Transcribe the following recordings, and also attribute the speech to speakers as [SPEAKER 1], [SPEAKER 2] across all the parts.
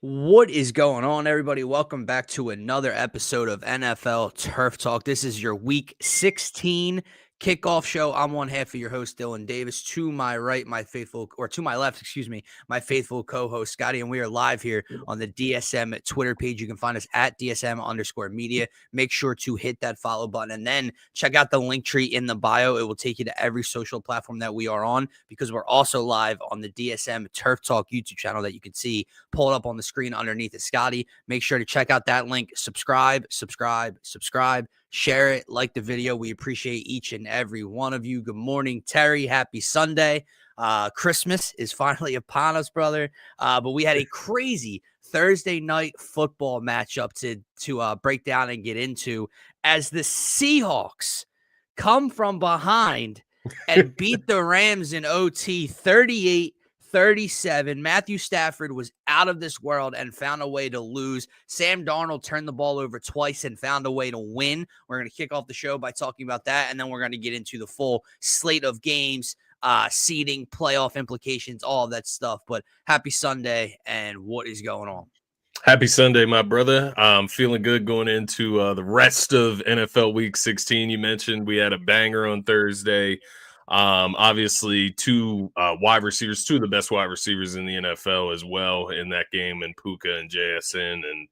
[SPEAKER 1] What is going on, everybody? Welcome back to another episode of NFL Turf Talk. This is your Week 16 kickoff show. I'm one half of your host, Dylan Davis. To my right, to my left, my faithful co-host, Scotty, and we are live here on the DSM Twitter page. You can find us at DSM_media. Make sure to hit that follow button and then check out the link tree in the bio. It will take you to every social platform that we are on because we're also live on the DSM Turf Talk YouTube channel that you can see pull it up on the screen underneath it, Scotty. Make sure to check out that link. Subscribe, share it, like the video. We appreciate each and every one of you. Good morning, Terry. Happy Sunday. Christmas is finally upon us, brother. But we had a crazy Thursday night football matchup to break down and get into as the Seahawks come from behind and beat the Rams in OT 38-37. Matthew Stafford was out of this world and found a way to lose. Sam Darnold turned the ball over twice and found a way to win. We're going to kick off the show by talking about that, and then we're going to get into the full slate of games, seeding, playoff implications, all of that stuff. But happy Sunday, and what is going on?
[SPEAKER 2] Happy Sunday, my brother. I'm feeling good going into the rest of NFL Week 16. You mentioned we had a banger on Thursday. Obviously, two wide receivers, two of the best wide receivers in the NFL as well in that game, and Puka and JSN. And,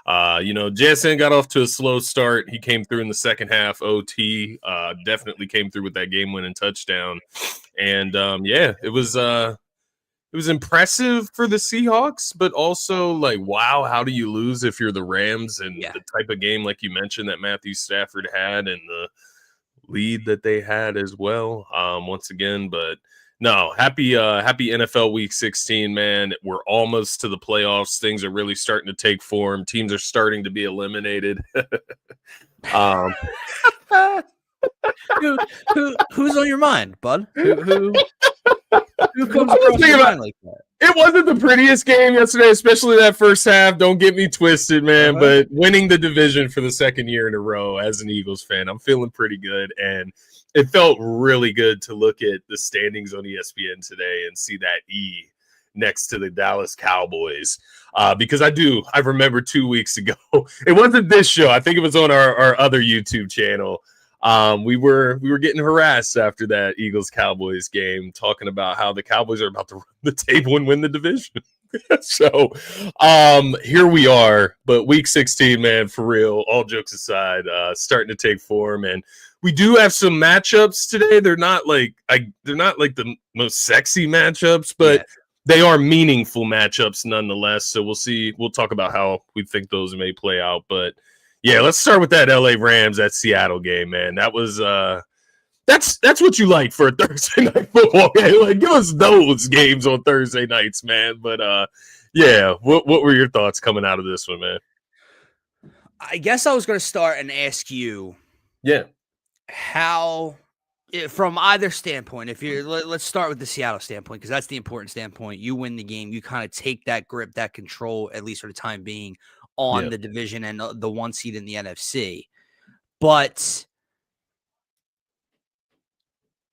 [SPEAKER 2] JSN got off to a slow start. He came through in the second half, OT, definitely came through with that game-winning touchdown. And, it was impressive for the Seahawks, but also like, wow, how do you lose if you're the Rams and the type of game, like you mentioned, that Matthew Stafford had and the lead that they had as well, once again. But no, happy NFL Week 16, man. We're almost to the playoffs. Things are really starting to take form. Teams are starting to be eliminated.
[SPEAKER 1] Who's on your mind, bud? Who comes across your mind like that?
[SPEAKER 2] It wasn't the prettiest game yesterday, especially that first half. Don't get me twisted, man. But winning the division for the second year in a row as an Eagles fan, I'm feeling pretty good. And it felt really good to look at the standings on ESPN today and see that E next to the Dallas Cowboys. Because I remember 2 weeks ago, it wasn't this show. I think it was on our other YouTube channel. We were getting harassed after that Eagles-Cowboys game, talking about how the Cowboys are about to run the table and win the division. So here we are. But Week 16, man, for real, all jokes aside, starting to take form. And we do have some matchups today. They're not like the most sexy matchups, but they are meaningful matchups nonetheless. So we'll see. We'll talk about how we think those may play out. But yeah, let's start with that LA Rams at Seattle game, man. That was that's what you like for a Thursday night football game. Like, give us those games on Thursday nights, man. But what were your thoughts coming out of this one, man?
[SPEAKER 1] I guess I was going to start and ask you, how, from either standpoint, let's start with the Seattle standpoint, because that's the important standpoint. You win the game, you kind of take that grip, that control, at least for the time being, on the division and the one seed in the NFC. But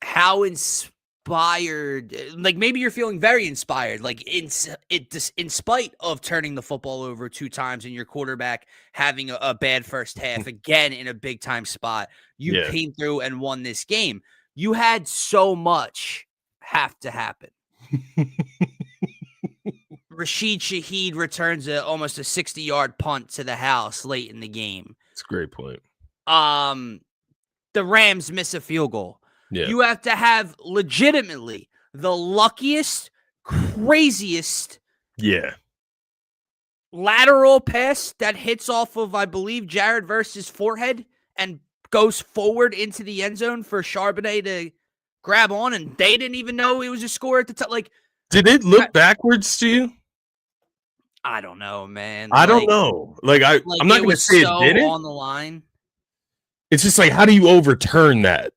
[SPEAKER 1] how inspired, like maybe you're feeling very inspired, like in spite of turning the football over 2 times and your quarterback having a bad first half, again in a big time spot, you came through and won this game. You had so much have to happen. Rashid Shaheed returns almost a 60-yard punt to the house late in the game.
[SPEAKER 2] That's a great point.
[SPEAKER 1] The Rams miss a field goal.
[SPEAKER 2] Yeah.
[SPEAKER 1] You have to have legitimately the luckiest, craziest lateral pass that hits off of, I believe, Jared Verse's forehead and goes forward into the end zone for Charbonnet to grab on, and they didn't even know it was a score at the time. Like,
[SPEAKER 2] did it look backwards to you?
[SPEAKER 1] I don't know, man.
[SPEAKER 2] I don't know. I'm not going to say it didn't.
[SPEAKER 1] On the line.
[SPEAKER 2] It's just like, how do you overturn that?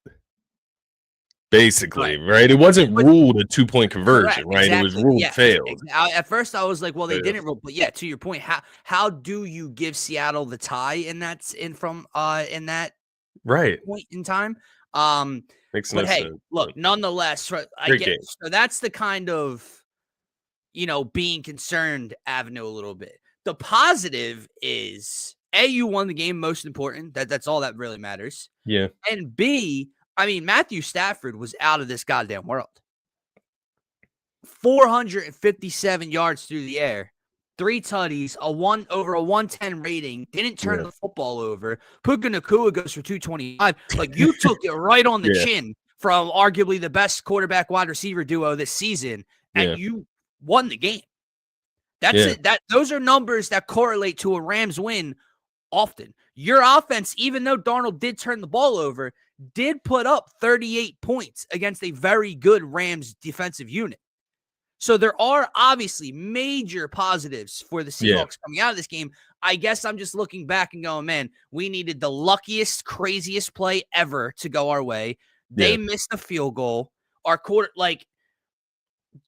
[SPEAKER 2] Basically, right? It wasn't ruled a 2-point conversion, right?
[SPEAKER 1] Exactly.
[SPEAKER 2] It was ruled failed.
[SPEAKER 1] At first, I was like, well, they didn't rule. But to your point, how do you give Seattle the tie in that point in time?
[SPEAKER 2] Makes no sense.
[SPEAKER 1] Look, nonetheless, I get. So that's the kind of being concerned avenue a little bit. The positive is A, you won the game, most important. That's all that really matters.
[SPEAKER 2] Yeah.
[SPEAKER 1] And B, I mean, Matthew Stafford was out of this goddamn world. 457 yards through the air, 3 tutties, over a 110 rating, didn't turn the football over. Puka Nacua goes for 225. Like, you took it right on the chin from arguably the best quarterback wide receiver duo this season, and you won the game. That's it. Those are numbers that correlate to a Rams win often. Your offense, even though Darnold did turn the ball over, did put up 38 points against a very good Rams defensive unit. So there are obviously major positives for the Seahawks coming out of this game. I guess I'm just looking back and going, man, we needed the luckiest, craziest play ever to go our way. They missed a field goal. Our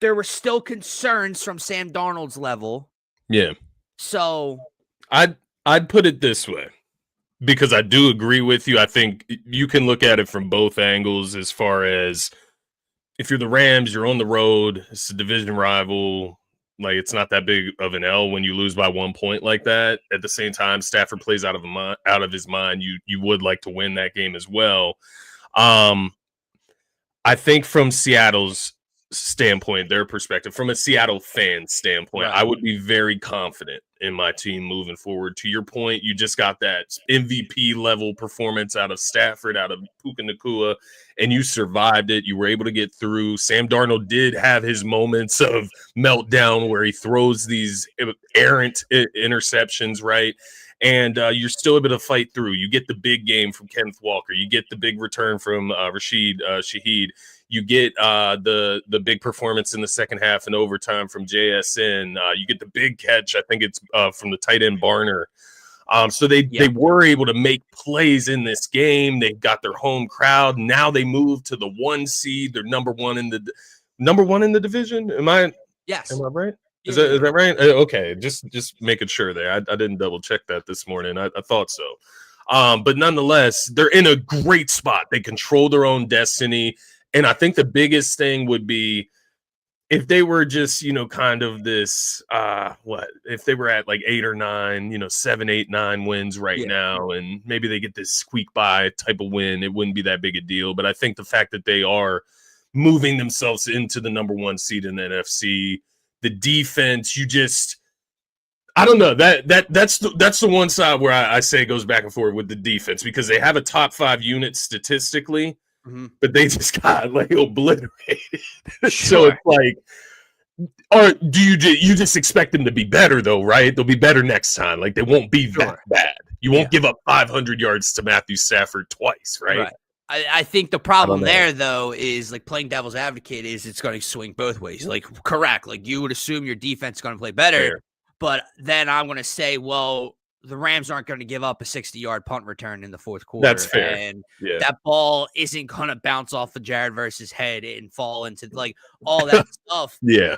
[SPEAKER 1] there were still concerns from Sam Darnold's level.
[SPEAKER 2] Yeah.
[SPEAKER 1] So
[SPEAKER 2] I'd put it this way, because I do agree with you. I think you can look at it from both angles. As far as, if you're the Rams, you're on the road, it's a division rival. Like, it's not that big of an L when you lose by 1 point like that. At the same time, Stafford plays out of his mind. You would like to win that game as well. I think from Seattle's standpoint, their perspective, from a Seattle fan standpoint, I would be very confident in my team moving forward. To your point, you just got that MVP level performance out of Stafford, out of Puka Nacua, and you survived it. You were able to get through. Sam Darnold did have his moments of meltdown where he throws these errant interceptions, right? And you're still able to fight through. You get the big game from Kenneth Walker. You get the big return from Rashid Shaheed. You get the big performance in the second half and overtime from JSN. You get the big catch. I think it's from the tight end Barner. So they were able to make plays in this game. They got their home crowd. Now they move to the 1 seed. They're number one in the division.
[SPEAKER 1] Yes.
[SPEAKER 2] Am I right? Is that right? Okay, just making sure there. I didn't double check that this morning. I thought so. But nonetheless, they're in a great spot. They control their own destiny. And I think the biggest thing would be if they were just, kind of this, if they were at like 8 or 9, 7, 8, 9 wins now, and maybe they get this squeak by type of win, it wouldn't be that big a deal. But I think the fact that they are moving themselves into the number 1 seed in the NFC, the defense, I don't know, that's the one side where I say it goes back and forth with the defense, because they have a top 5 unit statistically. Mm-hmm. But they just got obliterated. Sure. So it's like, or do you just expect them to be better though, right? They'll be better next time. Like, they won't be that bad. You won't give up 500 yards to Matthew Stafford twice, right?
[SPEAKER 1] I think the problem there though is, like, playing devil's advocate, is it's going to swing both ways. Like, correct. Like, you would assume your defense is going to play better, but then I'm going to say, well, the Rams aren't going to give up a 60-yard punt return in the fourth quarter. That's fair. And that ball isn't going to bounce off of Jared Verse's head and fall into, like, all that stuff.
[SPEAKER 2] Yeah.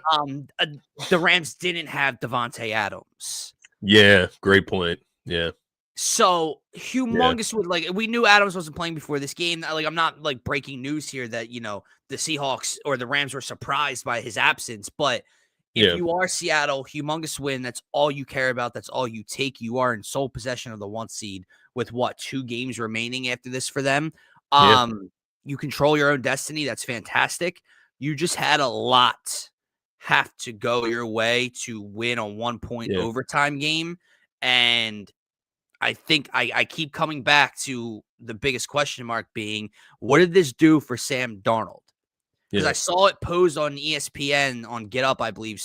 [SPEAKER 1] The Rams didn't have Devontae Adams.
[SPEAKER 2] Yeah. Great point. Yeah.
[SPEAKER 1] So humongous with, like, we knew Adams wasn't playing before this game. Like, I'm not like breaking news here that, the Seahawks or the Rams were surprised by his absence, but if you are Seattle, humongous win. That's all you care about. That's all you take. You are in sole possession of the 1 seed with 2 games remaining after this for them. You control your own destiny. That's fantastic. You just had a lot have to go your way to win a 1-point overtime game. And I think I keep coming back to the biggest question mark being, what did this do for Sam Darnold? Because I saw it posed on ESPN on Get Up, I believe,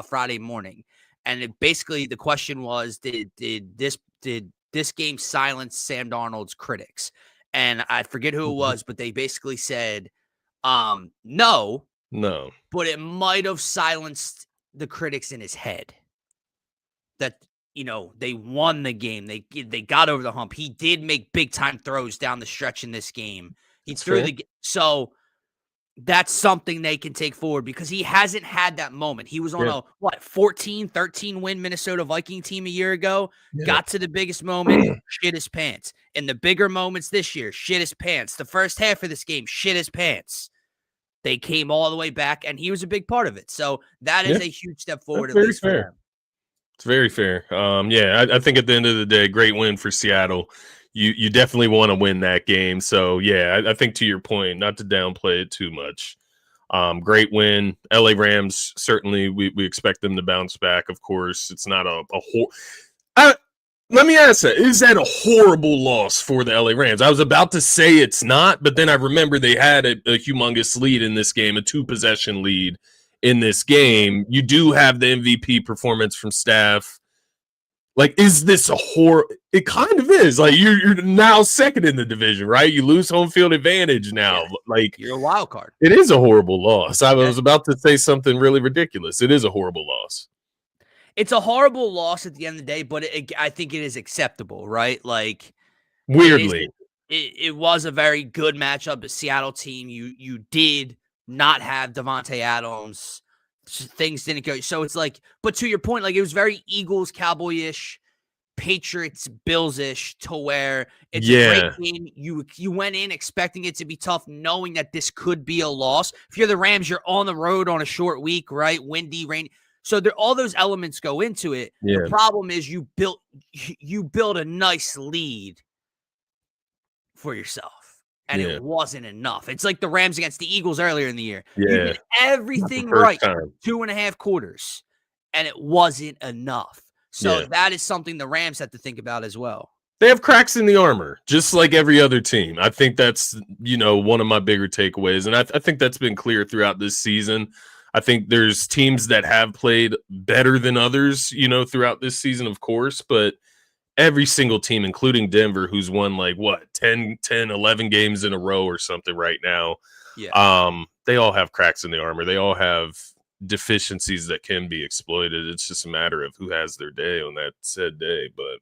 [SPEAKER 1] Friday morning, and basically the question was, did this game silence Sam Darnold's critics? And I forget who it was, but they basically said, no, but it might have silenced the critics in his head. That, they won the game, they got over the hump. He did make big time throws down the stretch in this game. He threw so. That's something they can take forward, because he hasn't had that moment. He was on a 13 win Minnesota Viking team a year ago, got to the biggest moment, shit his pants. And the bigger moments this year, shit his pants. The first half of this game, shit his pants. They came all the way back, and he was a big part of it. So that is a huge step forward,
[SPEAKER 2] That's
[SPEAKER 1] at
[SPEAKER 2] very
[SPEAKER 1] least for
[SPEAKER 2] fair.
[SPEAKER 1] them.
[SPEAKER 2] It's very fair. I think at the end of the day, great win for Seattle. You definitely want to win that game. So yeah, I think to your point, not to downplay it too much. Great win. LA Rams, certainly we expect them to bounce back. Of course, it's not a let me ask that. Is that a horrible loss for the LA Rams? I was about to say it's not, but then I remember they had a humongous lead in this game, a 2-possession lead in this game. You do have the MVP performance from Staff. Like, is this a horror? It kind of is. Like, you're now second in the division, right? You lose home field advantage now.
[SPEAKER 1] Yeah.
[SPEAKER 2] Like,
[SPEAKER 1] You're a wild card.
[SPEAKER 2] it is a horrible loss. I was about to say something really ridiculous. It is a horrible loss.
[SPEAKER 1] It's a horrible loss at the end of the day, but I think it is acceptable, right? Like,
[SPEAKER 2] weirdly,
[SPEAKER 1] it was a very good matchup. The Seattle team, you did not have Devontae Adams. Things didn't go. So it's like, but to your point, like it was very Eagles, Cowboy-ish, Patriots, Bills-ish, to where it's a great game. You went in expecting it to be tough, knowing that this could be a loss. If you're the Rams, you're on the road on a short week, right? Windy, rainy. So all those elements go into it.
[SPEAKER 2] Yeah.
[SPEAKER 1] The problem is you built a nice lead for yourself, and it wasn't enough. It's like the Rams against the Eagles earlier in the year. You did everything right for 2.5 quarters, and it wasn't enough. So that is something the Rams have to think about as well.
[SPEAKER 2] They have cracks in the armor, just like every other team. I think that's, one of my bigger takeaways, and I think that's been clear throughout this season. I think there's teams that have played better than others, throughout this season, of course, but every single team, including Denver, who's won 10, 11 games in a row or something right now.
[SPEAKER 1] Yeah.
[SPEAKER 2] They all have cracks in the armor. They all have deficiencies that can be exploited. It's just a matter of who has their day on that said day. But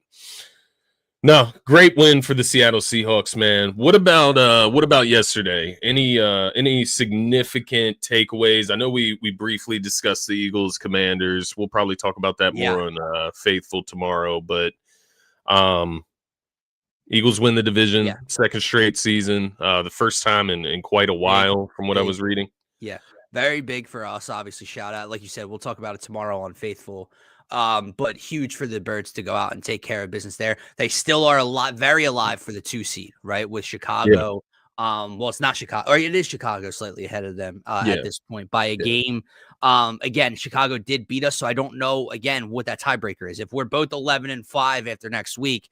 [SPEAKER 2] no, great win for the Seattle Seahawks, man. What about yesterday? Any significant takeaways? I know we briefly discussed the Eagles Commanders. We'll probably talk about that more on Faithful tomorrow, but Eagles win the division, second straight season, the first time in quite a while from what I was reading.
[SPEAKER 1] Yeah, very big for us, obviously. Shout out. Like you said, we'll talk about it tomorrow on Faithful. But huge for the Birds to go out and take care of business there. They still are very alive for the 2 seed, right? With Chicago. Well, it's not Chicago, or it is Chicago slightly ahead of them at this point by a game. Again, Chicago did beat us, so I don't know, again, what that tiebreaker is. If we're both 11-5 after next week,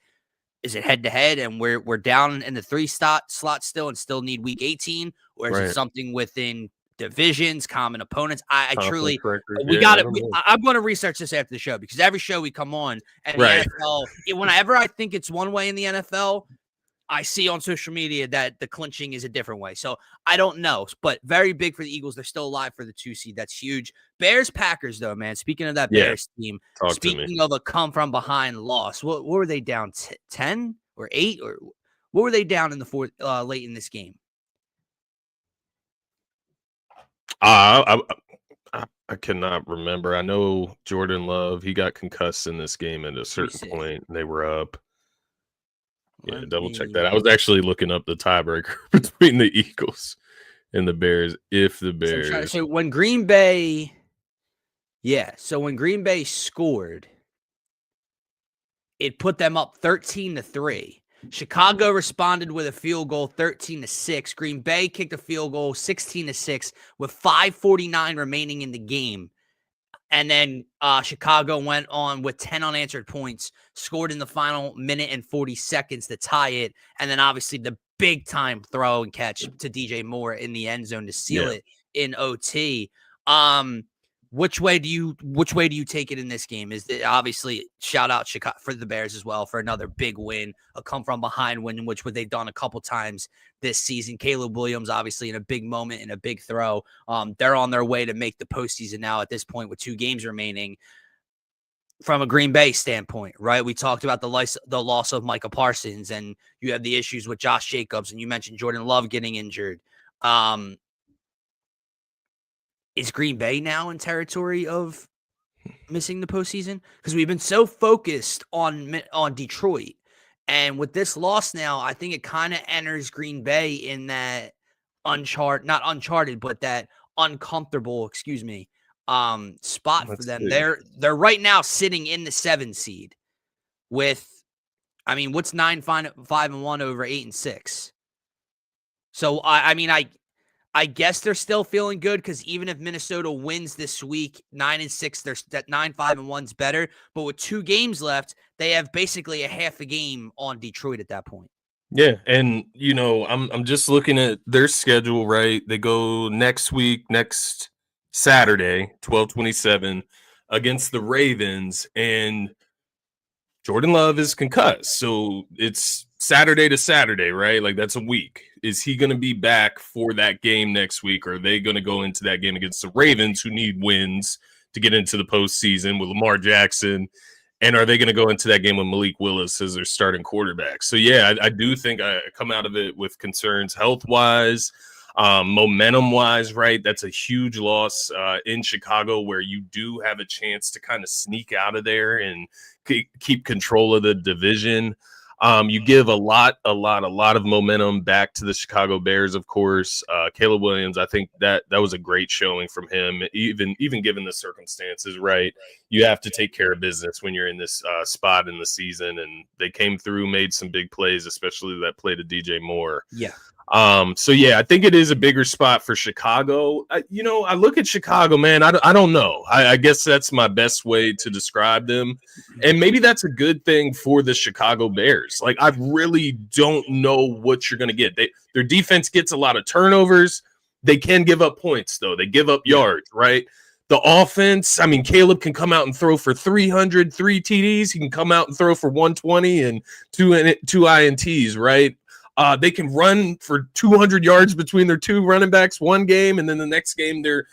[SPEAKER 1] is it head-to-head and we're down in the 3 slot still and still need week 18? Or is it something within divisions, common opponents? I truly, I'm going to research this after the show, because every show we come on and the NFL, whenever I think it's one way in the NFL, I see on social media that the clinching is a different way. So I don't know, but very big for the Eagles. They're still alive for the 2 seed. That's huge. Bears Packers though, man. Speaking of that Bears team, speaking of a come from behind loss, what were they down 10 or 8, or what were they down in the fourth late in this game?
[SPEAKER 2] I cannot remember. I know Jordan Love, he got concussed in this game at a certain point, and they were up. Yeah, double check that. I was actually looking up the tiebreaker between the Eagles and the Bears. If the Bears,
[SPEAKER 1] so when Green Bay scored, it put them up 13-3. Chicago responded with a field goal, 13-6. Green Bay kicked a field goal, 16-6, with 5:49 remaining in the game. And then Chicago went on with 10 unanswered points, scored in the final minute and 40 seconds to tie it. And then obviously the big time throw and catch to DJ Moore in the end zone to seal it in OT. Which way do you take it in this game? Is it obviously shout out Chicago for the Bears as well for another big win, a come from behind win, which what they've done a couple times this season. Caleb Williams obviously in a big moment and a big throw. They're on their way to make the postseason now at this point with 2 games remaining. From a Green Bay standpoint, right? We talked about the loss of Micah Parsons, and you have the issues with Josh Jacobs, and you mentioned Jordan Love getting injured. Is Green Bay now in territory of missing the postseason? Because we've been so focused on Detroit. And with this loss now, I think it kind of enters Green Bay in that not uncharted, but that uncomfortable, spot for
[SPEAKER 2] Let's
[SPEAKER 1] them.
[SPEAKER 2] see.
[SPEAKER 1] They're right now sitting in the 7 seed with, what's 9-5-1 over 8-6? So I guess they're still feeling good because even if Minnesota wins this week, 9-6, they're that 9-5-1's better. But with 2 games left, they have basically a half a game on Detroit at that point.
[SPEAKER 2] Yeah, and I'm just looking at their schedule, right? They go next Saturday, 12/27, against the Ravens, and Jordan Love is concussed. So it's Saturday to Saturday, right? Like that's a week. Is he going to be back for that game next week? Or are they going to go into that game against the Ravens, who need wins to get into the postseason with Lamar Jackson? And are they going to go into that game with Malik Willis as their starting quarterback? So, yeah, I do think I come out of it with concerns health-wise, momentum-wise, right? That's a huge loss in Chicago where you do have a chance to kind of sneak out of there and keep control of the division. You give a lot of momentum back to the Chicago Bears, of course. Caleb Williams, I think that was a great showing from him, even given the circumstances, right? You have to take care of business when you're in this spot in the season, and they came through, made some big plays, especially that play to DJ Moore.
[SPEAKER 1] Yeah.
[SPEAKER 2] So yeah, I think it is a bigger spot for Chicago. I look at Chicago, man. I don't know. I guess that's my best way to describe them, and maybe that's a good thing for the Chicago Bears. Like I really don't know what you're gonna get. Their defense gets a lot of turnovers. They can give up points though. They give up yards, right? The offense, Caleb can come out and throw for 300, 3 TDs. He can come out and throw for 120 and two INTs, right? They can run for 200 yards between their 2 running backs one game, and then the next game they're,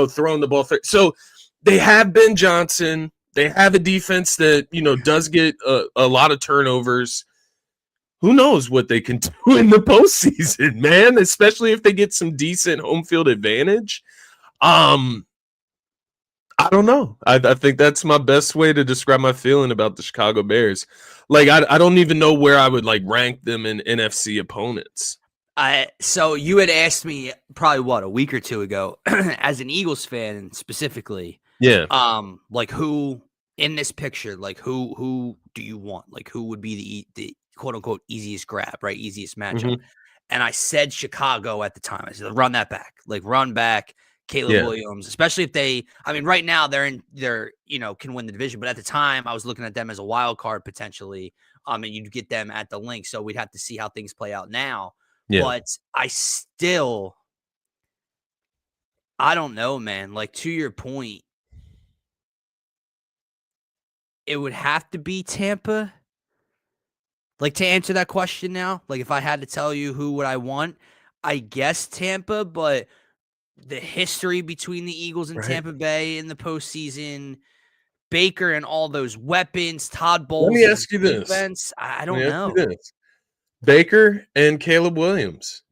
[SPEAKER 2] throwing the ball. So they have Ben Johnson. They have a defense that, does get a lot of turnovers. Who knows what they can do in the postseason, man, especially if they get some decent home field advantage. I don't know. I think that's my best way to describe my feeling about the Chicago Bears. Like, I don't even know where I would like rank them in NFC opponents.
[SPEAKER 1] So you had asked me probably a week or 2 ago, as an Eagles fan specifically.
[SPEAKER 2] Yeah.
[SPEAKER 1] Like who in this picture, like who do you want? Like who would be the quote unquote easiest grab, right? Easiest matchup.
[SPEAKER 2] Mm-hmm.
[SPEAKER 1] And I said Chicago at the time. I said run that back, like run back. Caleb Williams, especially if they, right now they're can win the division, but at the time I was looking at them as a wild card potentially. And you'd get them at the link. So we'd have to see how things play out now. Yeah. But I don't know, man. Like to your point, it would have to be Tampa. Like to answer that question now, like if I had to tell you who would I want, I guess Tampa, but the history between the Eagles and Tampa Bay in the postseason, Baker and all those weapons, Todd Bowles.
[SPEAKER 2] Let me ask you
[SPEAKER 1] defense, I don't know.
[SPEAKER 2] Baker and Caleb Williams.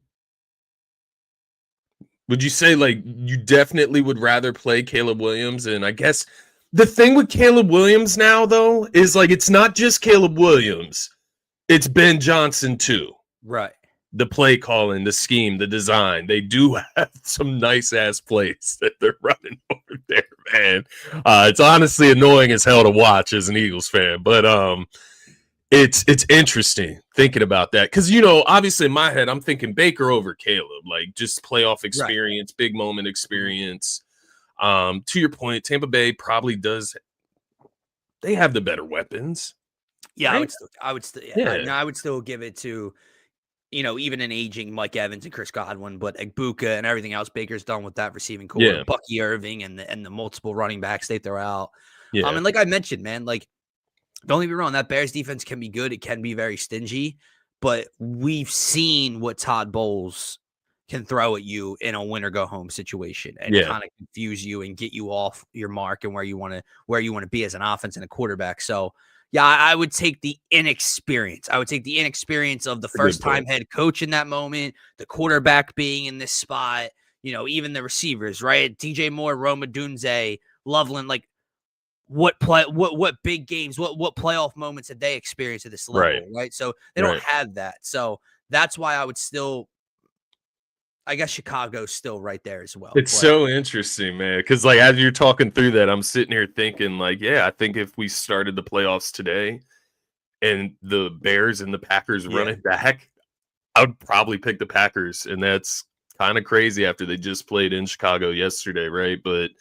[SPEAKER 2] Would you say like you definitely would rather play Caleb Williams? And I guess the thing with Caleb Williams now, though, is like it's not just Caleb Williams. It's Ben Johnson, too.
[SPEAKER 1] Right.
[SPEAKER 2] The play calling, the scheme, the design. They do have some nice-ass plays that they're running over there, man. It's honestly annoying as hell to watch as an Eagles fan. But it's interesting thinking about that. Because, obviously in my head, I'm thinking Baker over Caleb. Like, just playoff experience, big moment experience. To your point, Tampa Bay probably does. They have the better weapons.
[SPEAKER 1] Yeah, right? I would still give it to, even an aging Mike Evans and Chris Godwin, but Egbuka and everything else Baker's done with that receiving core, Bucky Irving and the multiple running backs they throw out. Yeah. And like I mentioned, man, like don't get me wrong, that Bears defense can be good. It can be very stingy, but we've seen what Todd Bowles can throw at you in a win or go home situation and kind of confuse you and get you off your mark and where you want to be as an offense and a quarterback. So yeah, I would take the inexperience. I would take the inexperience of the first-time head coach in that moment, the quarterback being in this spot, even the receivers, right? DJ Moore, Rome Odunze, Loveland, like what big games, what playoff moments have they experienced at this level, right? So they don't have that. So that's why I would still I guess Chicago's still right there as well.
[SPEAKER 2] It's so interesting, man, because like as you're talking through that, I'm sitting here thinking, like, yeah, I think if we started the playoffs today and the Bears and the Packers run it back, I would probably pick the Packers, and that's kind of crazy after they just played in Chicago yesterday, right? But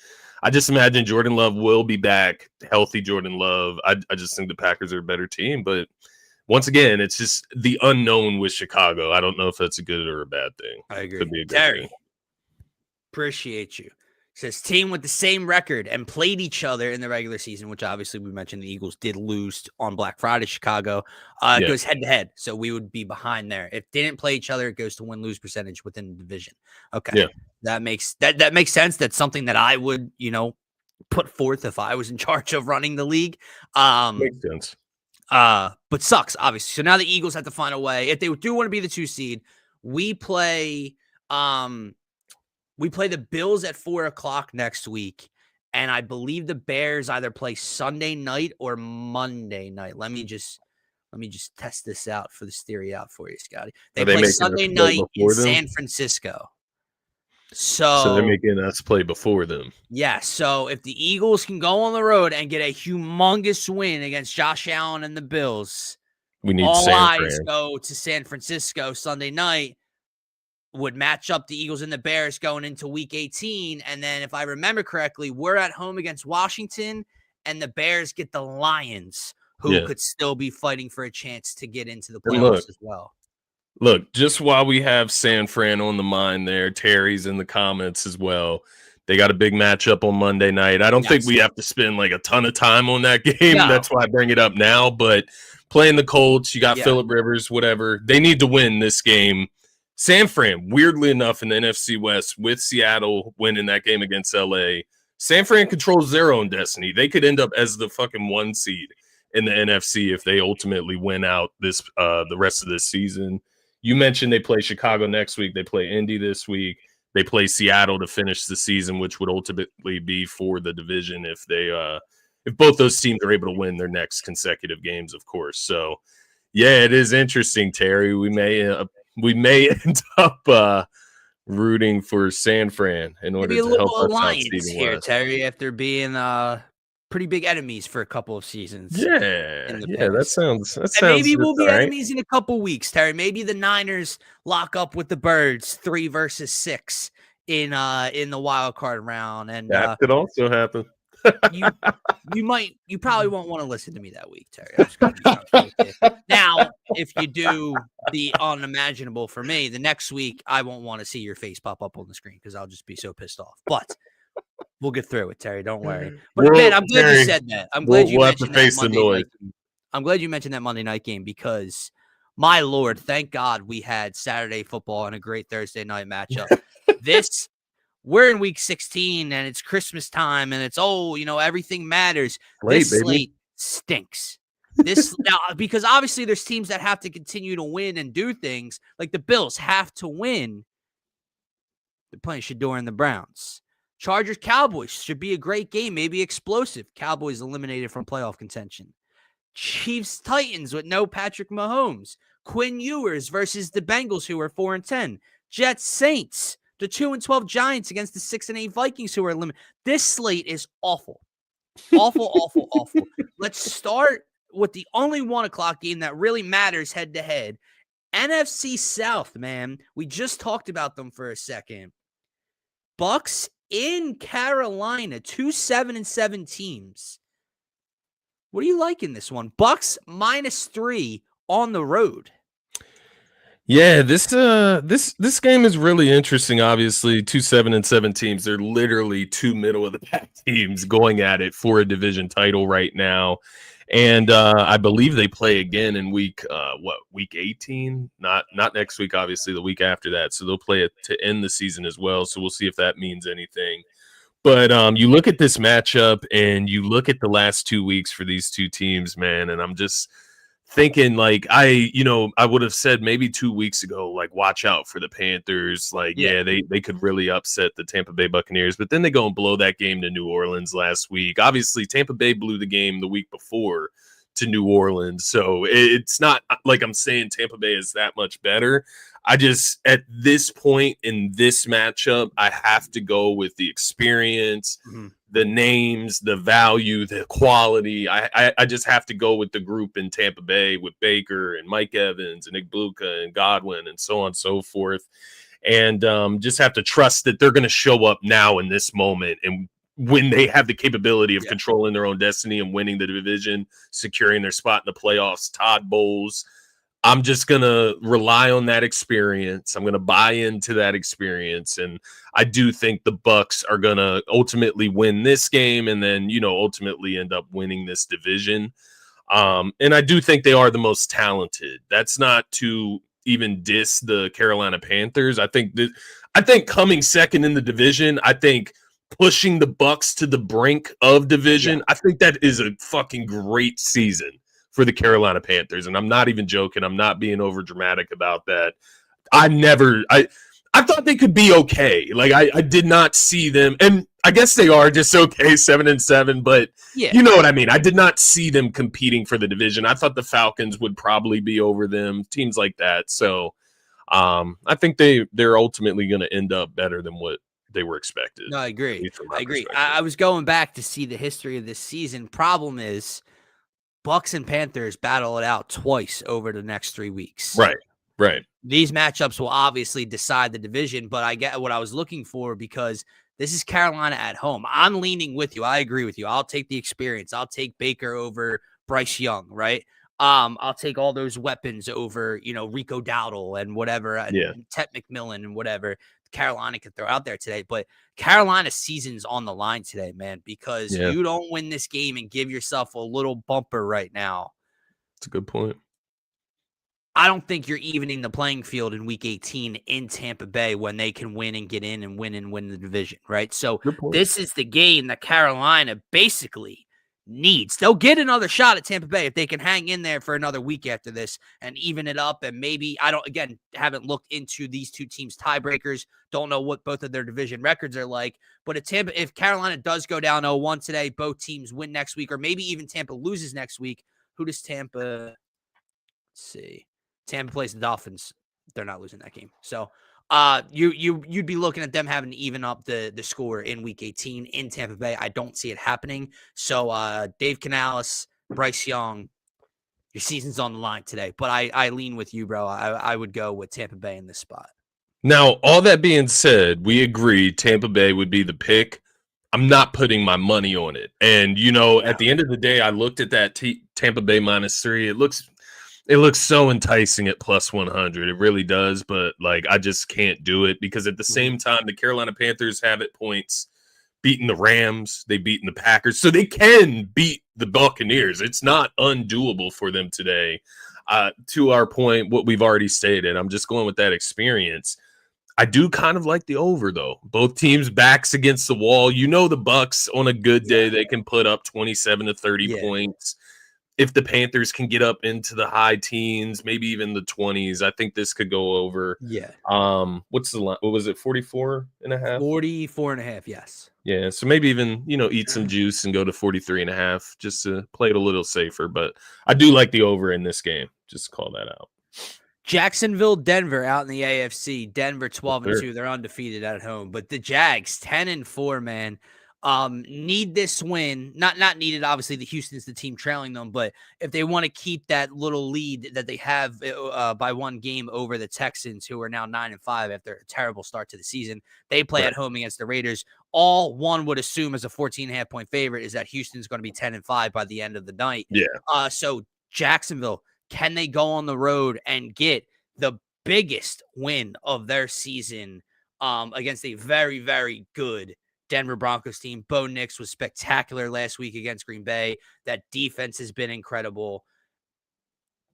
[SPEAKER 2] I just imagine Jordan Love will be back, healthy Jordan Love. I just think the Packers are a better team, but once again, it's just the unknown with Chicago. I don't know if that's a good or a bad thing.
[SPEAKER 1] I agree.
[SPEAKER 2] Could be a good
[SPEAKER 1] Terry,
[SPEAKER 2] thing.
[SPEAKER 1] appreciate you. Says team with the same record and played each other in the regular season, which obviously we mentioned the Eagles did lose on Black Friday, Chicago. It goes head to head, so we would be behind there. If they didn't play each other, it goes to win-lose percentage within the division. Okay, that makes sense. That's something that I would put forth if I was in charge of running the league.
[SPEAKER 2] Makes sense.
[SPEAKER 1] But sucks obviously. So now the Eagles have to find a way. If they do want to be the 2 seed, we play. We play the Bills at 4:00 next week, and I believe the Bears either play Sunday night or Monday night. Let me just test this out for this theory out for you, Scotty. They play Sunday night in San Francisco. So
[SPEAKER 2] they're making us play before them.
[SPEAKER 1] Yeah. So if the Eagles can go on the road and get a humongous win against Josh Allen and the Bills,
[SPEAKER 2] we need
[SPEAKER 1] all
[SPEAKER 2] San
[SPEAKER 1] eyes
[SPEAKER 2] Fran.
[SPEAKER 1] go to San Francisco Sunday night. Would match up the Eagles and the Bears going into week 18. And then if I remember correctly, we're at home against Washington and the Bears get the Lions, who could still be fighting for a chance to get into the playoffs as well.
[SPEAKER 2] Look, just while we have San Fran on the mind there, Terry's in the comments as well. They got a big matchup on Monday night. I don't think we have to spend like a ton of time on that game. No. That's why I bring it up now. But playing the Colts, you got Phillip Rivers, whatever. They need to win this game. San Fran, weirdly enough, in the NFC West, with Seattle winning that game against LA, San Fran controls their own destiny. They could end up as the fucking 1 seed in the NFC if they ultimately win out this the rest of this season. You mentioned they play Chicago next week. They play Indy this week. They play Seattle to finish the season, which would ultimately be for the division if both those teams are able to win their next consecutive games, of course. So, yeah, it is interesting, Terry. We may end up rooting for San Fran in order to help us
[SPEAKER 1] alliance here, Terry, after being pretty big enemies for a couple of seasons.
[SPEAKER 2] Yeah, that sounds.
[SPEAKER 1] Maybe we'll be enemies in a couple weeks, Terry. Maybe the Niners lock up with the Birds 3 versus 6 in the wild card round, and
[SPEAKER 2] that could also happen.
[SPEAKER 1] You probably won't want to listen to me that week, Terry. I'm just gonna be honest with you. Now, if you do the unimaginable for me, the next week I won't want to see your face pop up on the screen because I'll just be so pissed off. But we'll get through it, Terry. Don't worry. But man, I'm glad you said that. I'm glad you mentioned that Monday night. I'm glad you mentioned that Monday night game because, my Lord, thank God we had Saturday football and a great Thursday night matchup. We're in week 16 and it's Christmas time and it's everything matters. This slate stinks. Now, because obviously there's teams that have to continue to win and do things like the Bills have to win. They're playing Shador and the Browns. Chargers Cowboys should be a great game, maybe explosive. Cowboys eliminated from playoff contention. Chiefs Titans with no Patrick Mahomes. Quinn Ewers versus the Bengals, who are 4-10. Jets Saints. The 2-12 Giants against the 6-8 Vikings, who are eliminated. This slate is awful. Awful. Let's start with the only 1:00 game that really matters head to head. NFC South, man. We just talked about them for a second. Bucks in Carolina, 2-7-7 teams. What do you like in this one? Bucks -3 on the road.
[SPEAKER 2] Yeah, this game is really interesting. Obviously, 2-7-7 teams. They're literally 2 middle of the pack teams going at it for a division title right now. And I believe they play again in week 18? Not next week, obviously, the week after that. So they'll play it to end the season as well. So we'll see if that means anything. But you look at this matchup and you look at the last 2 weeks for these two teams, man, and I'm just thinking like I would have said maybe 2 weeks ago, like, watch out for the Panthers. Like, they could really upset the Tampa Bay Buccaneers, but then they go and blow that game to New Orleans last week. Obviously, Tampa Bay blew the game the week before to New Orleans. So it's not like I'm saying Tampa Bay is that much better. I just, at this point in this matchup, I have to go with the experience, the names, the value, the quality. I just have to go with the group in Tampa Bay with Baker and Mike Evans and Igbuka and Godwin and so on and so forth. And just have to trust that they're going to show up now in this moment. And when they have the capability of controlling their own destiny and winning the division, securing their spot in the playoffs, Todd Bowles, I'm just going to rely on that experience. I'm going to buy into that experience. And I do think the Bucs are going to ultimately win this game and then, ultimately end up winning this division. And I do think they are the most talented. That's not to even diss the Carolina Panthers. I think coming second in the division, I think pushing the Bucs to the brink of division, I think that is a fucking great season for the Carolina Panthers. And I'm not even joking. I'm not being over dramatic about that. I thought they could be okay. Like I did not see them, and I guess they are just okay, 7-7, but you know what I mean? I did not see them competing for the division. I thought the Falcons would probably be over them, teams like that. So I think they're ultimately going to end up better than what they were expected.
[SPEAKER 1] No, I agree. I was going back to see the history of this season. Problem is, Bucs and Panthers battle it out twice over the next 3 weeks.
[SPEAKER 2] Right.
[SPEAKER 1] These matchups will obviously decide the division, but I get what I was looking for because this is Carolina at home. I'm leaning with you. I agree with you. I'll take the experience. I'll take Baker over Bryce Young, right? I'll take all those weapons over, Rico Dowdle and whatever, and Ted McMillan and whatever Carolina could throw out there today. But Carolina's season's on the line today, man, because you don't win this game and give yourself a little bumper right now.
[SPEAKER 2] That's a good point.
[SPEAKER 1] I don't think you're evening the playing field in week 18 in Tampa Bay when they can win and get in and win the division, right? So this is the game that Carolina basically needs. They'll get another shot at Tampa Bay if they can hang in there for another week after this and even it up. And maybe, haven't looked into these two teams' tiebreakers. Don't know what both of their division records are like. But if Carolina does go down 0-1 today, both teams win next week, or maybe even Tampa loses next week. Who does Tampa? Let's see. Tampa plays the Dolphins. They're not losing that game. So you'd be looking at them having to even up the score in week 18 in Tampa Bay. I don't see it happening. So Dave Canales, Bryce Young, your season's on the line today. But I lean with you, bro. I would go with Tampa Bay in this spot.
[SPEAKER 2] Now, all that being said, we agree Tampa Bay would be the pick. I'm not putting my money on it. And, at the end of the day, I looked at that Tampa Bay -3. It looks so enticing at +100. It really does. But, I just can't do it because at the same time, the Carolina Panthers have at points beaten the Rams. They've beaten the Packers. So they can beat the Buccaneers. It's not undoable for them today. To our point, what we've already stated, I'm just going with that experience. I do kind of like the over, though. Both teams' backs against the wall. The Bucs on a good day, they can put up 27 to 30 points. If the Panthers can get up into the high teens, maybe even the 20s, I think this could go over.
[SPEAKER 1] Yeah.
[SPEAKER 2] What's the line? What was it? 44.5?
[SPEAKER 1] 44.5. Yes.
[SPEAKER 2] Yeah. So maybe even, eat some juice and go to 43.5 just to play it a little safer. But I do like the over in this game. Just call that out.
[SPEAKER 1] Jacksonville, Denver out in the AFC. Denver 12-2. They're undefeated at home. But the Jags 10-4, man. Need this win. Not needed, obviously. The Houston's the team trailing them, but if they want to keep that little lead that they have by one game over the Texans, who are now 9-5 after a terrible start to the season, they play at home against the Raiders. All one would assume as a 14.5 point favorite is that Houston's going to be 10-5 by the end of the night.
[SPEAKER 2] Yeah.
[SPEAKER 1] So Jacksonville, can they go on the road and get the biggest win of their season against a very, very good Denver Broncos team? Bo Nix was spectacular last week against Green Bay. That defense has been incredible.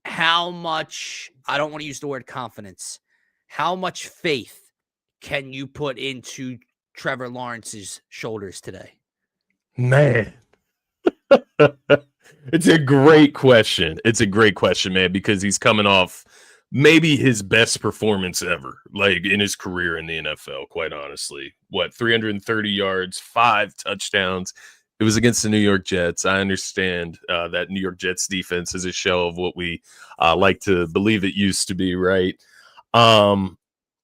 [SPEAKER 1] How much, I don't want to use the word confidence, how much faith can you put into Trevor Lawrence's shoulders today?
[SPEAKER 2] Man. It's a great question. It's a great question, man, because he's coming off maybe his best performance ever, in his career in the NFL, quite honestly. 330 yards, 5 touchdowns. It was against the New York Jets. I understand that New York Jets defense is a shell of what we like to believe it used to be, right?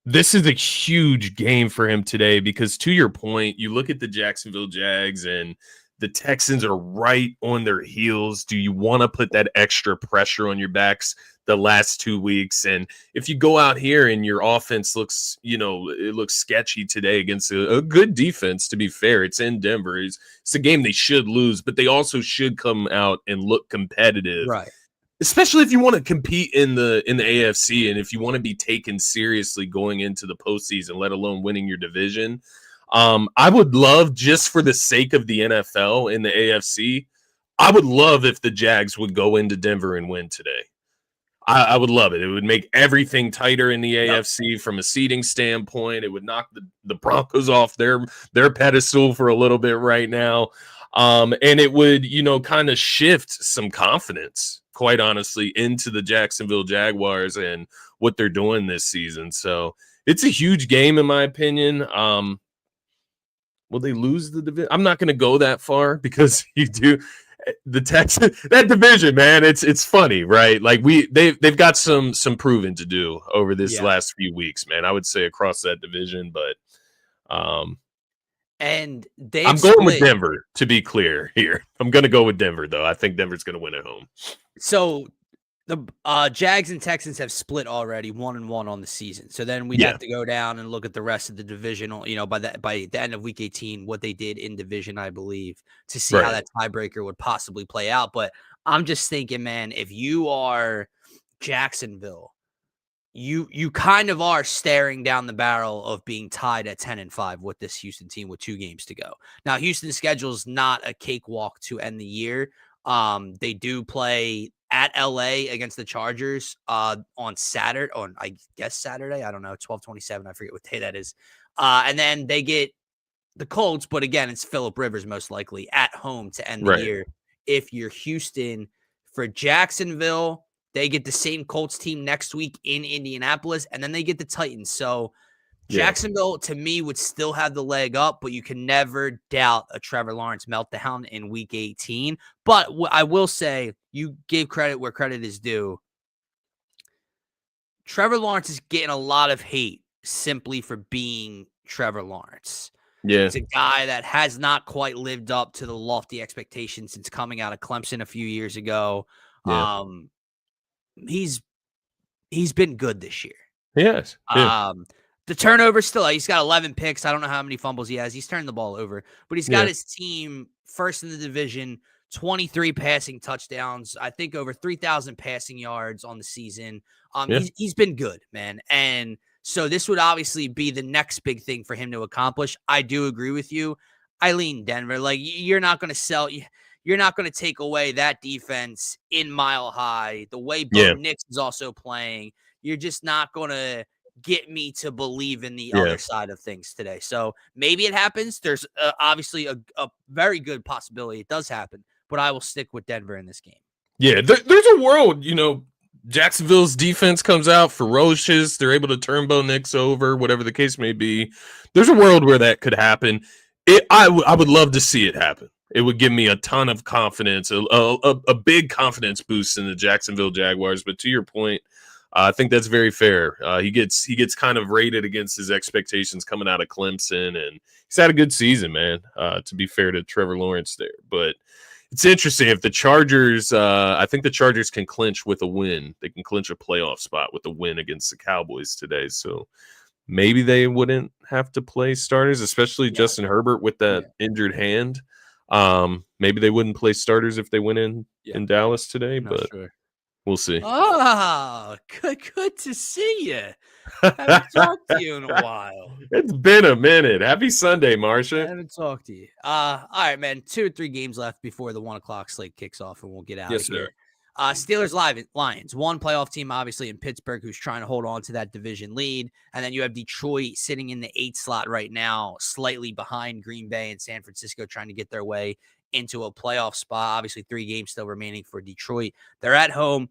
[SPEAKER 2] This is a huge game for him today because, to your point, you look at the Jacksonville Jags and the Texans are right on their heels. Do you want to put that extra pressure on your backs the last 2 weeks? And if you go out here and your offense looks, it looks sketchy today against a good defense, to be fair, it's in Denver. It's a game they should lose, but they also should come out and look competitive.
[SPEAKER 1] Right.
[SPEAKER 2] Especially if you want to compete in the AFC and if you want to be taken seriously going into the postseason, let alone winning your division. I would love, just for the sake of the NFL in the AFC, I would love if the Jags would go into Denver and win today. I would love it. It would make everything tighter in the AFC from a seeding standpoint. It would knock the Broncos off their pedestal for a little bit right now. And it would, kind of shift some confidence, quite honestly, into the Jacksonville Jaguars and what they're doing this season. So it's a huge game, in my opinion. Will they lose the division? I'm not going to go that far because you do the Texans, that division, man. It's funny, right? Like they've got some proving to do over this last few weeks, man. I would say across that division, but
[SPEAKER 1] and
[SPEAKER 2] I'm going with Denver, to be clear here. I'm going to go with Denver, though. I think Denver's going to win at home.
[SPEAKER 1] So the Jags and Texans have split already 1-1 on the season. So then we'd have to go down and look at the rest of the divisional, by the end of week 18, what they did in division, I believe, to see how that tiebreaker would possibly play out. But I'm just thinking, man, if you are Jacksonville, you kind of are staring down the barrel of being tied at 10-5 with this Houston team with 2 games to go. Now, Houston's schedule is not a cakewalk to end the year. They do play at LA against the Chargers on Saturday, I guess Saturday. I don't know, 12/27. I forget what day that is. And then they get the Colts, but again, it's Phillip Rivers most likely at home to end the year. If you're Houston, for Jacksonville, they get the same Colts team next week in Indianapolis, and then they get the Titans. So Jacksonville, to me, would still have the leg up, but you can never doubt a Trevor Lawrence meltdown in week 18. But I will say, you gave credit where credit is due. Trevor Lawrence is getting a lot of hate simply for being Trevor Lawrence.
[SPEAKER 2] Yeah.
[SPEAKER 1] It's a guy that has not quite lived up to the lofty expectations since coming out of Clemson a few years ago.
[SPEAKER 2] Yeah.
[SPEAKER 1] He's been good this year.
[SPEAKER 2] Yes. Yeah.
[SPEAKER 1] The turnover still, he's got 11 picks. I don't know how many fumbles he has. He's turned the ball over, but he's got his team first in the division, 23 passing touchdowns. I think over 3,000 passing yards on the season. He's been good, man. And so this would obviously be the next big thing for him to accomplish. I do agree with you. I lean Denver. Like, you're not going to you're not going to take away that defense in Mile High. The way Bo Nix is also playing, you're just not going to get me to believe in the other side of things today. So maybe it happens. There's obviously a very good possibility it does happen, but I will stick with Denver in this game.
[SPEAKER 2] Yeah, there's a world, Jacksonville's defense comes out ferocious. They're able to turn Bo Nix over, whatever the case may be. There's a world where that could happen. I would love to see it happen. It would give me a ton of confidence, a big confidence boost in the Jacksonville Jaguars. But to your point, I think that's very fair. He gets kind of rated against his expectations coming out of Clemson, and he's had a good season, man. To be fair to Trevor Lawrence there, but it's interesting if the Chargers. I think the Chargers can clinch with a win. They can clinch a playoff spot with a win against the Cowboys today. So maybe they wouldn't have to play starters, especially Justin Herbert with that injured hand. Maybe they wouldn't play starters if they went in Dallas today, but we'll see.
[SPEAKER 1] Oh, good to see you. Haven't talked to you in a while.
[SPEAKER 2] It's been a minute. Happy Sunday, Marsha.
[SPEAKER 1] I haven't talked to you. All right, man. 2 or 3 games left before the 1 o'clock slate kicks off, and we'll get out of here. Steelers, Lions, one playoff team, obviously, in Pittsburgh, who's trying to hold on to that division lead. And then you have Detroit sitting in the 8th slot right now, slightly behind Green Bay and San Francisco, trying to get their way into a playoff spot. Obviously, 3 games still remaining for Detroit. They're at home.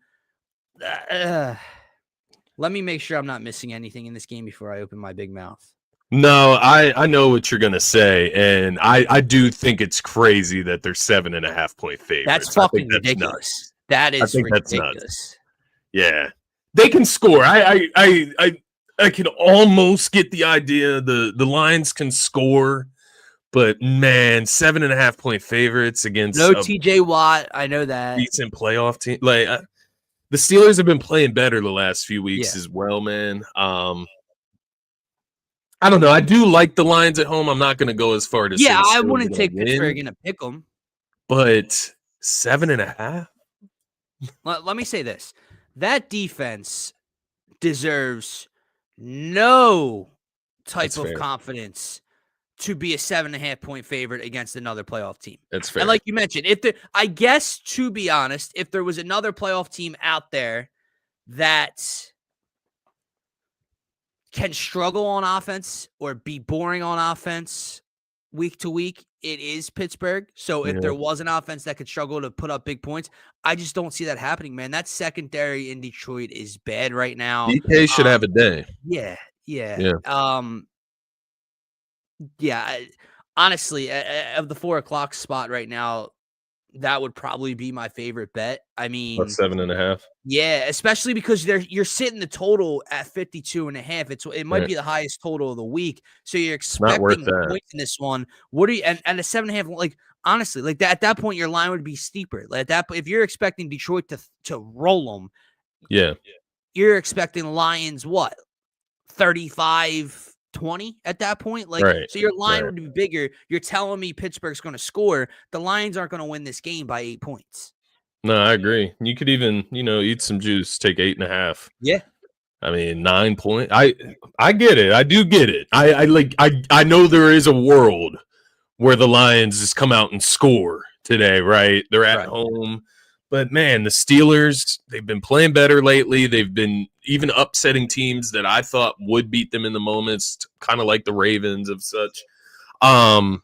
[SPEAKER 1] Let me make sure I'm not missing anything in this game before I open my big mouth.
[SPEAKER 2] No, I know what you're gonna say, and I do think it's crazy that they're 7.5-point favorites.
[SPEAKER 1] That's
[SPEAKER 2] I think
[SPEAKER 1] fucking
[SPEAKER 2] that's
[SPEAKER 1] ridiculous.
[SPEAKER 2] nuts.
[SPEAKER 1] That
[SPEAKER 2] I
[SPEAKER 1] is
[SPEAKER 2] think that's nuts.
[SPEAKER 1] ridiculous.
[SPEAKER 2] Yeah, they can score. I can almost get the idea. The Lions can score, but man, 7.5-point favorites against
[SPEAKER 1] No
[SPEAKER 2] a
[SPEAKER 1] TJ Watt. I know that.
[SPEAKER 2] decent playoff team. Like the Steelers have been playing better the last few weeks
[SPEAKER 1] Yeah.
[SPEAKER 2] as well, man. I don't know. I do like the Lions at home. I'm not going to go as far to say
[SPEAKER 1] Yeah,
[SPEAKER 2] the
[SPEAKER 1] I
[SPEAKER 2] Steelers are
[SPEAKER 1] wouldn't
[SPEAKER 2] going to
[SPEAKER 1] take Pittsburgh
[SPEAKER 2] win,
[SPEAKER 1] in a pick 'em.
[SPEAKER 2] but 7.5.
[SPEAKER 1] Let me say this. That defense deserves no type
[SPEAKER 2] That's
[SPEAKER 1] of
[SPEAKER 2] fair.
[SPEAKER 1] confidence to be a 7.5-point favorite against another playoff team.
[SPEAKER 2] That's fair.
[SPEAKER 1] And like you mentioned, I guess, to be honest, if there was another playoff team out there that can struggle on offense or be boring on offense week to week, it is Pittsburgh. So if there was an offense that could struggle to put up big points, I just don't see that happening, man. That secondary in Detroit is bad right now.
[SPEAKER 2] DK should have a day.
[SPEAKER 1] Yeah. Honestly, of the 4:00 spot right now, that would probably be my favorite bet. I mean,
[SPEAKER 2] About 7.5.
[SPEAKER 1] yeah, especially because you're sitting the total at 52.5. It might be the highest total of the week. So you're
[SPEAKER 2] Not worth
[SPEAKER 1] expecting
[SPEAKER 2] that.
[SPEAKER 1] points in this one. What are you and a 7.5? Like honestly, like that at that point, your line would be steeper. Like that, if you're expecting Detroit to roll them,
[SPEAKER 2] Yeah.
[SPEAKER 1] you're expecting Lions what 35-20 at that point. Like so, your line would be bigger. You're telling me Pittsburgh's going to score. The Lions aren't going to win this game by 8 points.
[SPEAKER 2] No, I agree. You could even, eat some juice, take 8.5.
[SPEAKER 1] Yeah.
[SPEAKER 2] I mean, 9 point. I get it. I do get it. I know there is a world where the Lions just come out and score today, right? They're at home. But man, the Steelers, they've been playing better lately. They've been even upsetting teams that I thought would beat them in the moments, kind of like the Ravens of such. I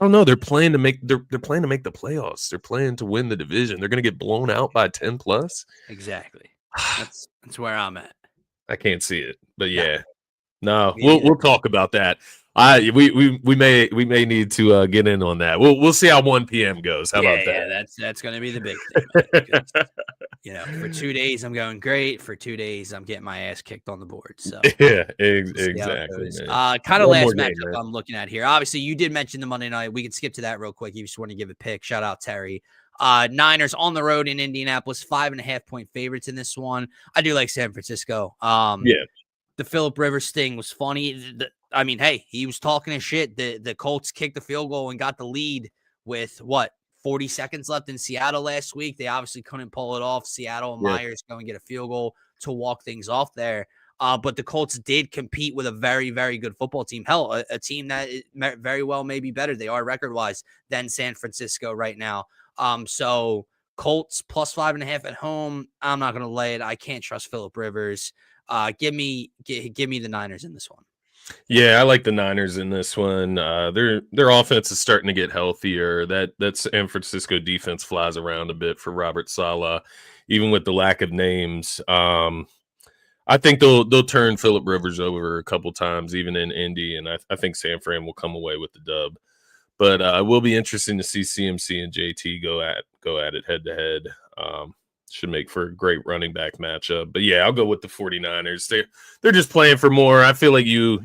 [SPEAKER 2] don't know. They're playing to make the playoffs. They're playing to win the division. They're going to get blown out by 10 plus.
[SPEAKER 1] Exactly. That's where I'm at.
[SPEAKER 2] I can't see it, but yeah. No, we'll talk about that. We may need to get in on that. We'll see how 1 p.m. goes. How about that?
[SPEAKER 1] Yeah, that's going to be the big thing. Because, for 2 days I'm going great. For 2 days I'm getting my ass kicked on the board. So
[SPEAKER 2] yeah, exactly.
[SPEAKER 1] Kind of last matchup I'm looking at here. Obviously, you did mention the Monday night. We can skip to that real quick. You just want to give a pick. Shout out Terry. Niners on the road in Indianapolis, 5.5-point favorites in this one. I do like San Francisco. The Phillip Rivers thing was funny. I mean, hey, he was talking his shit. The Colts kicked the field goal and got the lead with 40 seconds left in Seattle last week. They obviously couldn't pull it off. Seattle and Myers go and get a field goal to walk things off there. But the Colts did compete with a very, very good football team. Hell, a team that very well may be better. They are record-wise than San Francisco right now. So Colts plus 5.5 at home. I'm not going to lay it. I can't trust Phillip Rivers. Give me the Niners in this one.
[SPEAKER 2] Yeah, I like the Niners in this one. Their offense is starting to get healthier. That San Francisco defense flies around a bit for Robert Saleh, even with the lack of names. I think they'll turn Phillip Rivers over a couple times, even in Indy, and I think San Fran will come away with the dub. But it will be interesting to see CMC and JT go at it head to head. Should make for a great running back matchup. But yeah, I'll go with the 49ers. They're just playing for more. I feel like you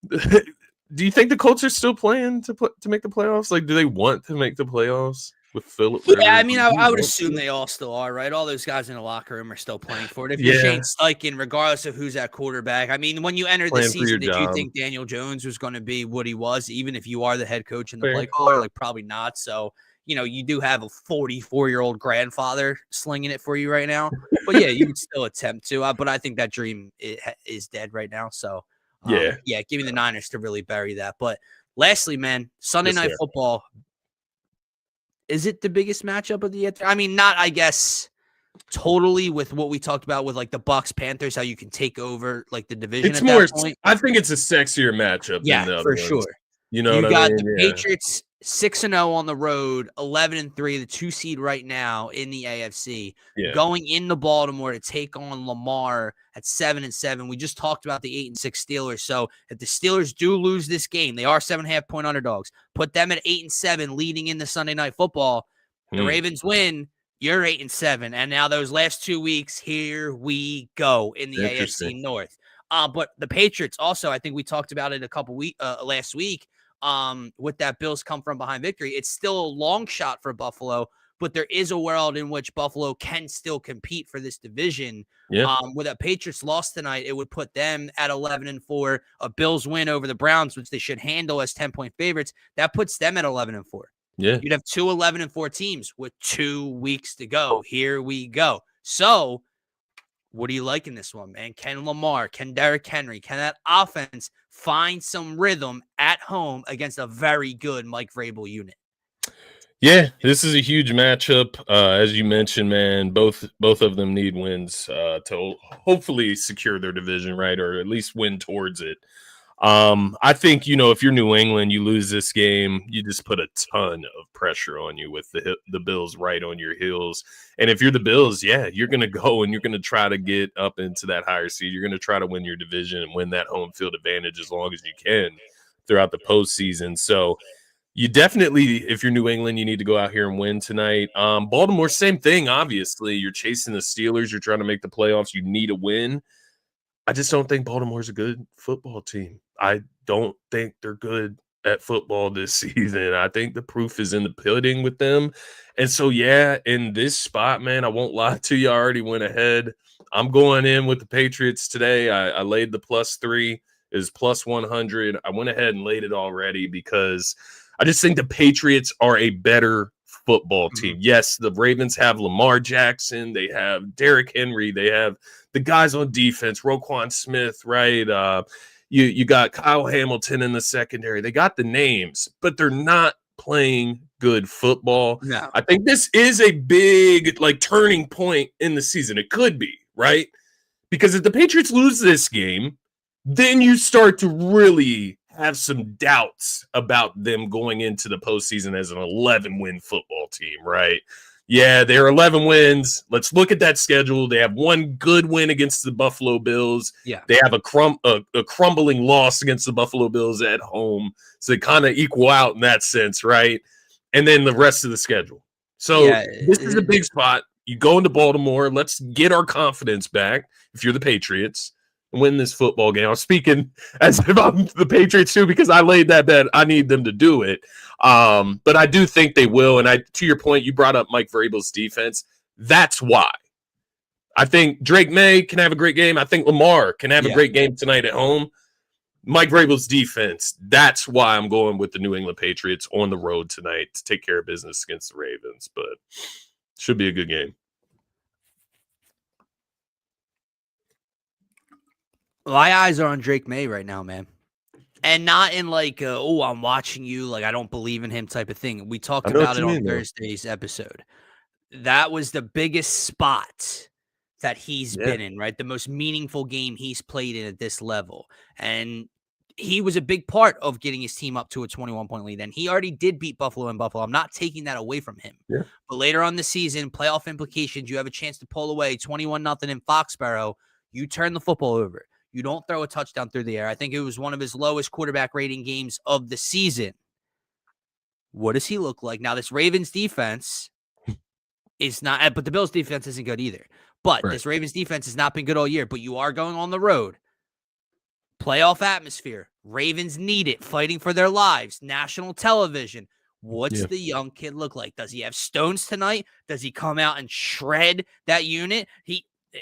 [SPEAKER 2] do you think the Colts are still playing to make the playoffs? Like, do they want to make the playoffs with Phillip Rivers?
[SPEAKER 1] Yeah, I mean, I would assume they all still are, right? All those guys in the locker room are still playing for it. If you're Shane Steichen, regardless of who's at quarterback, I mean, when you entered the season, did you think Daniel Jones was going to be what he was, even if you are the head coach and the play caller? Like, probably not. So, you do have a 44-year-old grandfather slinging it for you right now. But yeah, you would still attempt to. But I think that dream is dead right now. So, give me the Niners to really bury that. But lastly, man, Sunday Night Football. Is it the biggest matchup of the year? I mean, not, I guess, totally with what we talked about with like the Bucks Panthers, how you can take over like the division.
[SPEAKER 2] It's more. I think it's a sexier matchup.
[SPEAKER 1] Yeah,
[SPEAKER 2] than the
[SPEAKER 1] for
[SPEAKER 2] other
[SPEAKER 1] sure.
[SPEAKER 2] ones. You know
[SPEAKER 1] You
[SPEAKER 2] what I
[SPEAKER 1] got
[SPEAKER 2] mean?
[SPEAKER 1] the
[SPEAKER 2] Yeah.
[SPEAKER 1] Patriots 6-0 on the road, 11-3, the 2 seed right now in the AFC,
[SPEAKER 2] Yeah.
[SPEAKER 1] going into Baltimore to take on Lamar at 7-7. We just talked about the 8-6 Steelers. So if the Steelers do lose this game, they are 7.5-point underdogs. Put them at 8-7, leading into Sunday Night Football. The Ravens win. You're 8-7, and now those last 2 weeks, here we go in the AFC North. But the Patriots also, I think we talked about it last week. With that Bills come from behind victory, it's still a long shot for Buffalo, but there is a world in which Buffalo can still compete for this division.
[SPEAKER 2] Yeah.
[SPEAKER 1] With a Patriots loss tonight, it would put them at 11-4. A Bills win over the Browns, which they should handle as 10-point favorites, that puts them at 11-4.
[SPEAKER 2] Yeah.
[SPEAKER 1] You'd have 2 11-4 teams with 2 weeks to go. Here we go. So, what do you like in this one, man? Can Lamar, can Derrick Henry, can that offense find some rhythm at home against a very good Mike Vrabel unit?
[SPEAKER 2] Yeah, this is a huge matchup. As you mentioned, man, both of them need wins to hopefully secure their division, right, or at least win towards it. I think, if you're New England, you lose this game, you just put a ton of pressure on you with the Bills right on your heels. And if you're the Bills, yeah, you're going to go and you're going to try to get up into that higher seed. You're going to try to win your division and win that home field advantage as long as you can throughout the postseason. So you definitely, if you're New England, you need to go out here and win tonight. Baltimore, same thing, obviously. You're chasing the Steelers. You're trying to make the playoffs. You need a win. I just don't think Baltimore's a good football team. I don't think they're good at football this season. I think the proof is in the pudding with them. And so, yeah, in this spot, man, I won't lie to you. I already went ahead. I'm going in with the Patriots today. I laid the +3 is +100. I went ahead and laid it already because I just think the Patriots are a better football team. Yes, the Ravens have Lamar Jackson. They have Derrick Henry. They have the guys on defense, Roquan Smith, right? You got Kyle Hamilton in the secondary. They got the names, but they're not playing good football.
[SPEAKER 1] No.
[SPEAKER 2] I think this is a big turning point in the season. It could be, right? Because if the Patriots lose this game, then you start to really have some doubts about them going into the postseason as an 11-win football team, right? Yeah, they're 11 wins. Let's look at that schedule. They have one good win against the Buffalo Bills.
[SPEAKER 1] Yeah.
[SPEAKER 2] They have a crumbling loss against the Buffalo Bills at home. So they kind of equal out in that sense, right? And then the rest of the schedule. So this is a big spot. You go into Baltimore. Let's get our confidence back if you're the Patriots and win this football game. I'm speaking as if I'm the Patriots too because I laid that bet. I need them to do it. But I do think they will. And to your point, you brought up Mike Vrabel's defense. That's why. I think Drake May can have a great game. I think Lamar can have a great game tonight at home. Mike Vrabel's defense, that's why I'm going with the New England Patriots on the road tonight to take care of business against the Ravens. But should be a good game.
[SPEAKER 1] My eyes are on Drake May right now, man. And not in I'm watching you, I don't believe in him type of thing. We talked about it on Thursday's episode. That was the biggest spot that he's been in, right? The most meaningful game he's played in at this level. And he was a big part of getting his team up to a 21-point lead. And he already did beat Buffalo in Buffalo. I'm not taking that away from him.
[SPEAKER 2] Yeah.
[SPEAKER 1] But later on the season, playoff implications, you have a chance to pull away 21-0 in Foxborough. You turn the football over. You don't throw a touchdown through the air. I think it was one of his lowest quarterback rating games of the season. What does he look like? Now, this Ravens defense is not, but the Bills defense isn't good either. But this Ravens defense has not been good all year, but you are going on the road. Playoff atmosphere. Ravens need it, fighting for their lives. National television. What's the young kid look like? Does he have stones tonight? Does he come out and shred that unit?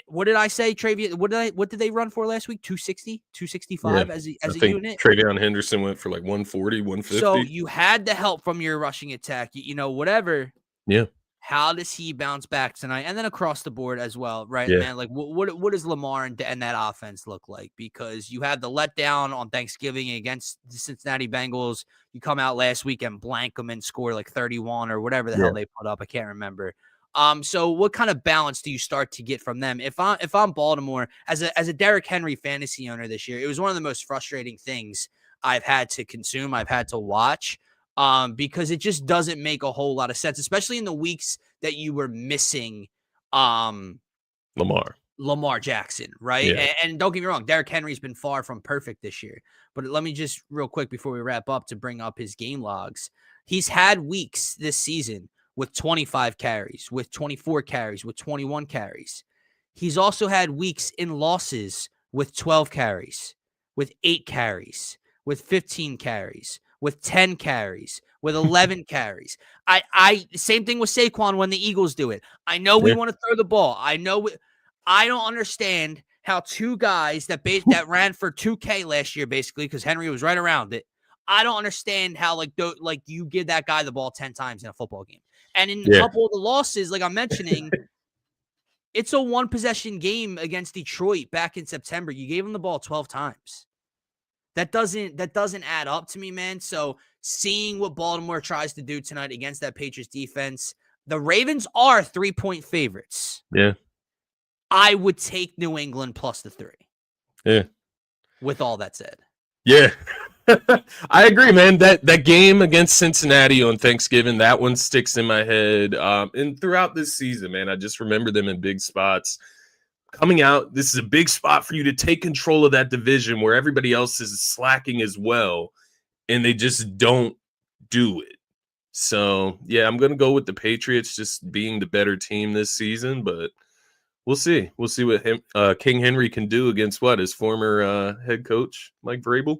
[SPEAKER 1] What did I say, Travian? What did they run for last week? 260, 265 as a unit?
[SPEAKER 2] Travion Henderson went for 140, 150.
[SPEAKER 1] So you had the help from your rushing attack, whatever.
[SPEAKER 2] Yeah.
[SPEAKER 1] How does he bounce back tonight? And then across the board as well, right, man? What does Lamar and that offense look like? Because you had the letdown on Thanksgiving against the Cincinnati Bengals. You come out last week and blank them and score 31 or whatever the hell they put up. I can't remember. So what kind of balance do you start to get from them? If I'm Baltimore, as a Derrick Henry fantasy owner this year, it was one of the most frustrating things I've had to consume, I've had to watch, because it just doesn't make a whole lot of sense, especially in the weeks that you were missing Lamar Jackson, right?
[SPEAKER 2] Yeah.
[SPEAKER 1] And don't get me wrong, Derrick Henry's been far from perfect this year. But let me just real quick before we wrap up to bring up his game logs. He's had weeks this season with 25 carries, with 24 carries, with 21 carries. He's also had weeks in losses with 12 carries, with 8 carries, with 15 carries, with 10 carries, with 11 carries. Same thing with Saquon when the Eagles do it. I know we want to throw the ball. I don't understand how two guys that ran for 2K last year, basically, because Henry was right around it. I don't understand how you give that guy the ball 10 times in a football game. And in a couple of the losses, like I'm mentioning, it's a one possession game against Detroit back in September. You gave him the ball 12 times. That doesn't add up to me, man. So seeing what Baltimore tries to do tonight against that Patriots defense, the Ravens are 3-point favorites.
[SPEAKER 2] Yeah.
[SPEAKER 1] I would take New England plus the 3.
[SPEAKER 2] Yeah.
[SPEAKER 1] With all that said.
[SPEAKER 2] Yeah. I agree, man. That game against Cincinnati on Thanksgiving, that one sticks in my head. And throughout this season, man, I just remember them in big spots. Coming out, this is a big spot for you to take control of that division where everybody else is slacking as well, and they just don't do it. So, yeah, I'm going to go with the Patriots just being the better team this season, but we'll see. We'll see what King Henry can do against his former head coach, Mike Vrabel,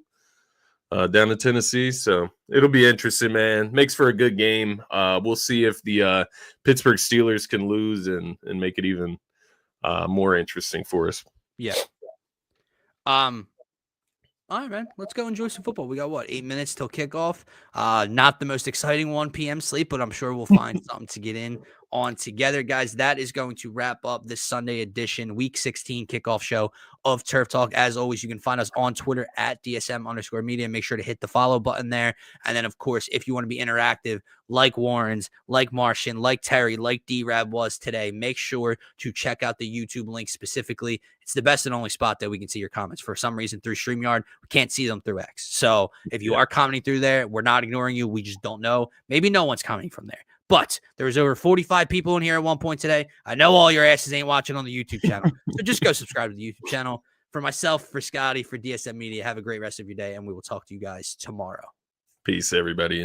[SPEAKER 2] down in Tennessee. So it'll be interesting, man. Makes for a good game. We'll see if the Pittsburgh Steelers can lose and make it even more interesting for us.
[SPEAKER 1] Yeah. All right, man. Let's go enjoy some football. We got 8 minutes till kickoff. Not the most exciting 1 p.m. sleep, but I'm sure we'll find something to get in on together, guys. That is going to wrap up this Sunday edition, Week 16 kickoff show of Turf Talk. As always, you can find us on Twitter at DSM_media. Make sure to hit the follow button there. And then, of course, if you want to be interactive, like Warren's, like Martian, like Terry, like D-Rab was today, make sure to check out the YouTube link specifically. It's the best and only spot that we can see your comments. For some reason, through StreamYard, we can't see them through X. So if you are commenting through there, we're not ignoring you. We just don't know. Maybe no one's commenting from there. But there was over 45 people in here at one point today. I know all your asses ain't watching on the YouTube channel. So just go subscribe to the YouTube channel. For myself, for Scotty, for DSM Media, have a great rest of your day, and we will talk to you guys tomorrow.
[SPEAKER 2] Peace, everybody.